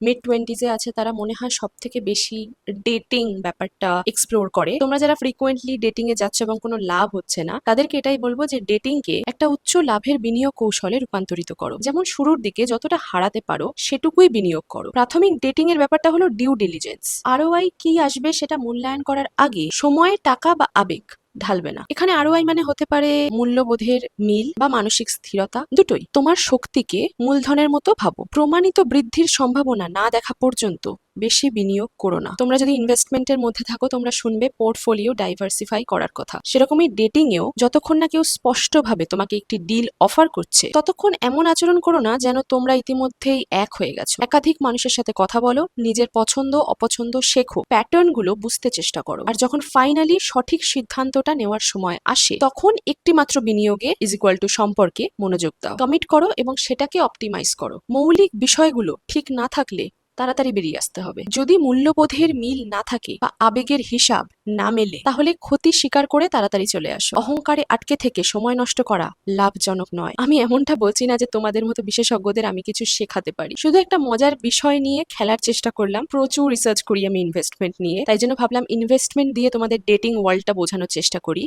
Mid টোয়েন্টিজে আছে তারা মনে হয় সব থেকে বেশি ডেটিং ব্যাপারটা এক্সপ্লোর করে। তোমরা যারা ফ্রিকোয়েন্টলি ডেটিং এ যাচ্ছ এবং কোনো লাভ হচ্ছে না, তাদেরকে এটাই বলবো যে ডেটিং কে একটা উচ্চ লাভের বিনিয়োগ কৌশলে রূপান্তরিত করো। যেমন শুরুর দিকে যতটা হারাতে পারো সেটুকুই বিনিয়োগ করো। প্রাথমিক ডেটিং এর ব্যাপারটা হলো ডিউ ডিলিজেন্স। আরওআই কি আসবে সেটা মূল্যায়ন করার আগে সময়, টাকা বা আবেগ ঢালবে না। এখানে আরওআই মানে হতে পারে মূল্যবোধের মিল বা মানসিক স্থিরতা, দুটোই। তোমার শক্তিকে মূলধনের মতো ভাবো। প্রমাণিত বৃদ্ধির সম্ভাবনা না দেখা পর্যন্ত বেশি বিনিয়োগ করো না। তোমরা যদি ইনভেস্টমেন্টের মধ্যে থাকো তোমরা শুনবে পোর্টফোলিও ডাইভার্সিফাই করার কথা। সেরকমই ডেটিং এও যতক্ষণ না কেউ স্পষ্টভাবে তোমাকে একটি ডিল অফার করছে ততক্ষণ এমন আচরণ করো না যেন তোমরা ইতিমধ্যেই এক হয়ে গেছো। একাধিক মানুষের সাথে কথা বলো, নিজের পছন্দ অপছন্দ শেখো, প্যাটার্ন গুলো বুঝতে চেষ্টা করো। আর যখন ফাইনালি সঠিক সিদ্ধান্তটা নেওয়ার সময় আসে তখন একটি মাত্র বিনিয়োগে ইজ ইকুয়াল টু সম্পর্কে মনোযোগ দাও। কমিট করো এবং সেটাকে অপটিমাইজ করো। মৌলিক বিষয়গুলো ঠিক না থাকলে তাড়াতাড়ি বেরিয়ে আসতে হবে। যদি মূল্যবোধের মিল না থাকে বা আবেগের হিসাব না মেলে তাহলে ক্ষতি স্বীকার করে তাড়াতাড়ি চলে আসো। অহংকারে আটকে থেকে সময় নষ্ট করা লাভজনক নয়। আমি এমনটা বলছি না যে তোমাদের মতো বিশেষজ্ঞদের আমি কিছু শেখাতে পারি, শুধু একটা মজার বিষয় নিয়ে খেলার চেষ্টা করলাম। প্রচুর রিসার্চ করি আমি ইনভেস্টমেন্ট নিয়ে, তাই জন্য ভাবলাম ইনভেস্টমেন্ট দিয়ে তোমাদের ডেটিং ওয়ার্ল্ডটা বোঝানোর চেষ্টা করি।